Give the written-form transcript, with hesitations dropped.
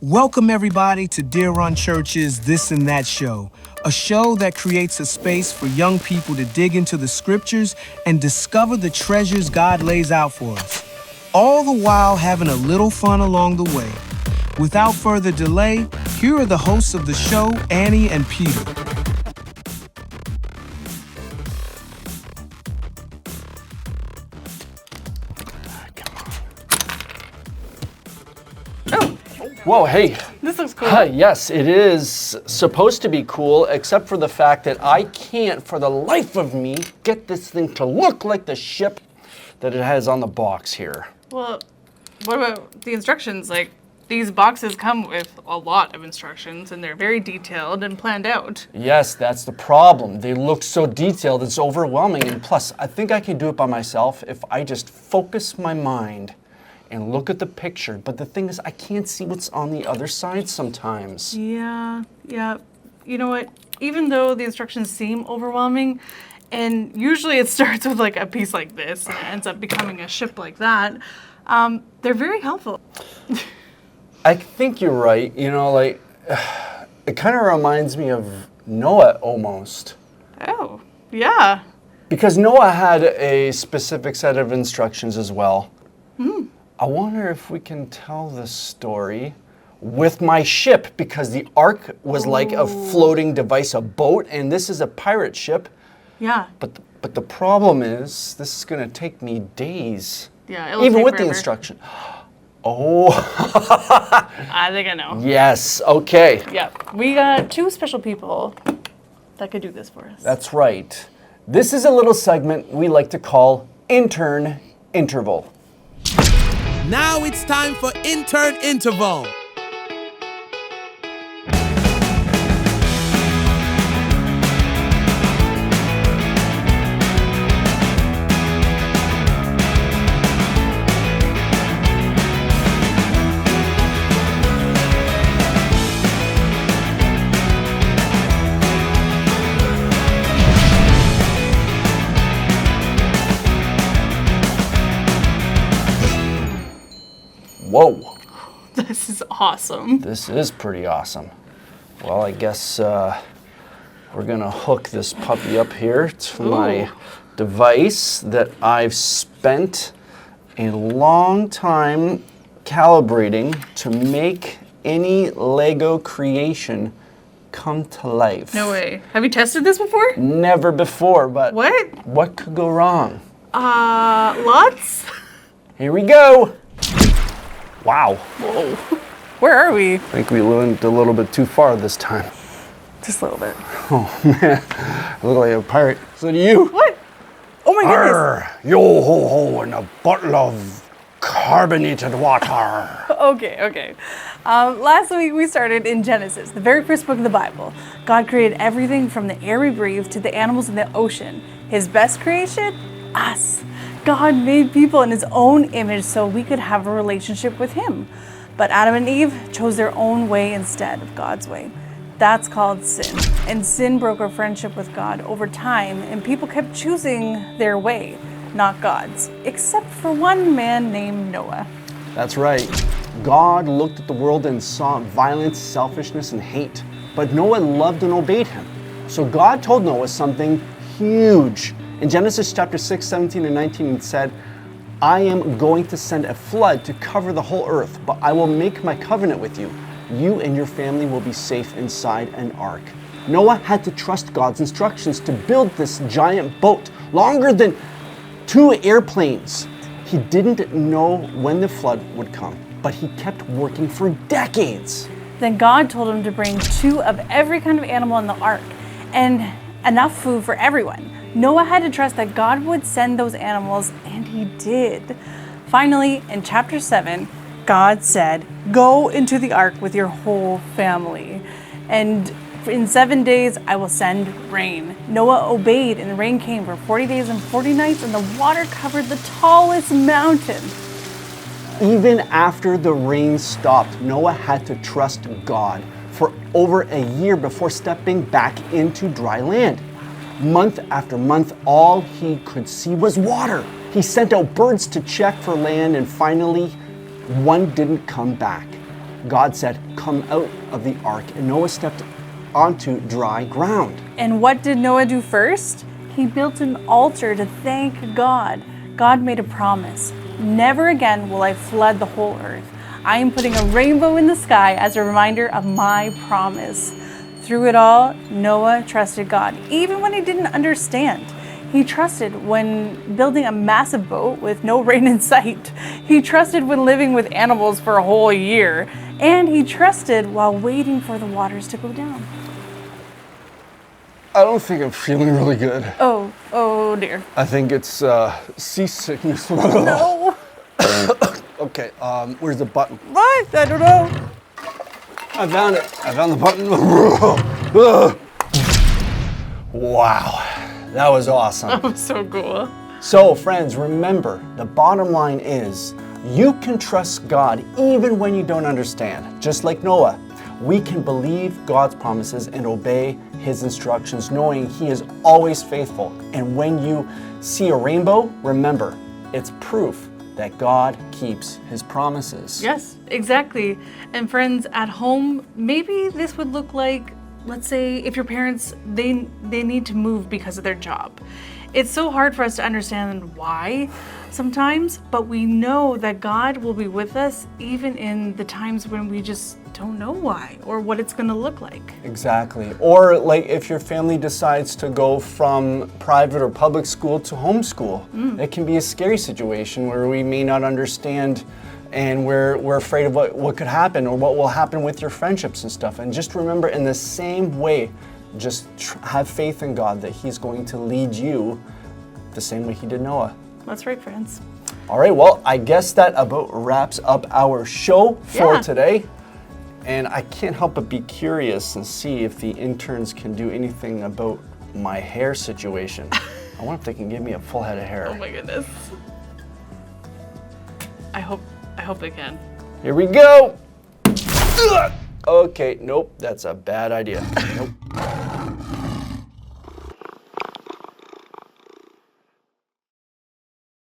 Welcome, everybody, to Deer Run Church's This and That Show, a show that creates a space for young people to dig into the scriptures and discover the treasures God lays out for us, all the while having a little fun along the way. Without further delay, here are the hosts of the show, Annie and Peter. Whoa, hey. This looks cool. Yes, it is supposed to be cool, except for the fact that I can't, for the life of me, get this thing to look like the ship that it has on the box here. Well, what about the instructions? Like, these boxes come with a lot of instructions, and they're very detailed and planned out. Yes, that's the problem. They look so detailed, it's overwhelming. And plus, I think I can do it by myself if I just focus my mind and look at the picture. But the thing is, I can't see what's on the other side sometimes. Yeah. You know what? Even though the instructions seem overwhelming, and usually it starts with like a piece like this and it ends up becoming a ship like that, they're very helpful. I think you're right. You know, like, it kind of reminds me of Noah almost. Oh, yeah. Because Noah had a specific set of instructions as well. I wonder if we can tell this story with my ship, because the ark was like a floating device, a boat, and this is a pirate ship. Yeah. But the problem is, this is going to take me days. Yeah, it'll even take with forever. the instruction. Oh. I think I know. Yes, okay. Yeah. We got two special people that could do this for us. That's right. This is a little segment we like to call Intern Interval. Now it's time for Intern Interval. Whoa. This is awesome. This is pretty awesome. Well, I guess we're gonna hook this puppy up here to my device that I've spent a long time calibrating to make any Lego creation come to life. No way. Have you tested this before? Never before, but What? what could go wrong? Lots? Here we go. Wow. Whoa. Where are we? I think we went a little bit too far this time. Just a little bit. Oh man, I look like a pirate. So do you. What? Oh my goodness. Arr, yo ho ho, and a bottle of carbonated water. Okay. Last week we started in Genesis, the very first book of the Bible. God created everything from the air we breathe to the animals in the ocean. His best creation? Us. God made people in his own image so we could have a relationship with him. But Adam and Eve chose their own way instead of God's way. That's called sin. And sin broke our friendship with God over time, and people kept choosing their way, not God's, except for one man named Noah. That's right. God looked at the world and saw violence, selfishness, and hate. But Noah loved and obeyed him. So God told Noah something huge. In Genesis chapter 6, 17 and 19, it said, I am going to send a flood to cover the whole earth, but I will make my covenant with you. You and your family will be safe inside an ark. Noah had to trust God's instructions to build this giant boat, longer than 2 airplanes. He didn't know when the flood would come, but he kept working for decades. Then God told him to bring 2 of every kind of animal in the ark and enough food for everyone. Noah had to trust that God would send those animals, and he did. Finally, in chapter 7, God said, go into the ark with your whole family. And in 7 days, I will send rain. Noah obeyed, and the rain came for 40 days and 40 nights, and the water covered the tallest mountain. Even after the rain stopped, Noah had to trust God for over a year before stepping back into dry land. Month after month, all he could see was water. He sent out birds to check for land, and finally, one didn't come back. God said, "Come out of the ark," and Noah stepped onto dry ground. And what did Noah do first? He built an altar to thank God. God made a promise. Never again will I flood the whole earth. I am putting a rainbow in the sky as a reminder of my promise. Through it all, Noah trusted God, even when he didn't understand. He trusted when building a massive boat with no rain in sight. He trusted when living with animals for a whole year. And he trusted while waiting for the waters to go down. I don't think I'm feeling really good. Oh dear. I think it's seasickness. No. Okay, where's the button? What? I don't know. I found it. I found the button. Wow, that was awesome. That was so cool. So, friends, remember, the bottom line is you can trust God even when you don't understand. Just like Noah, we can believe God's promises and obey His instructions, knowing He is always faithful. And when you see a rainbow, remember, it's proof that God keeps His promises. Yes, exactly. And friends, at home, maybe this would look like, let's say, if your parents, they need to move because of their job. It's so hard for us to understand why sometimes, but we know that God will be with us even in the times when we just don't know why or what it's going to look like. Exactly. Or like if your family decides to go from private or public school to homeschool, it can be a scary situation where we may not understand and we're afraid of what could happen or what will happen with your friendships and stuff. And just remember, in the same way, just have faith in God that He's going to lead you the same way He did Noah. That's right, friends. All right, well, I guess that about wraps up our show for today. And I can't help but be curious and see if the interns can do anything about my hair situation. I wonder if they can give me a full head of hair. Oh my goodness. I hope they can. Here we go. Okay, nope, that's a bad idea. Nope.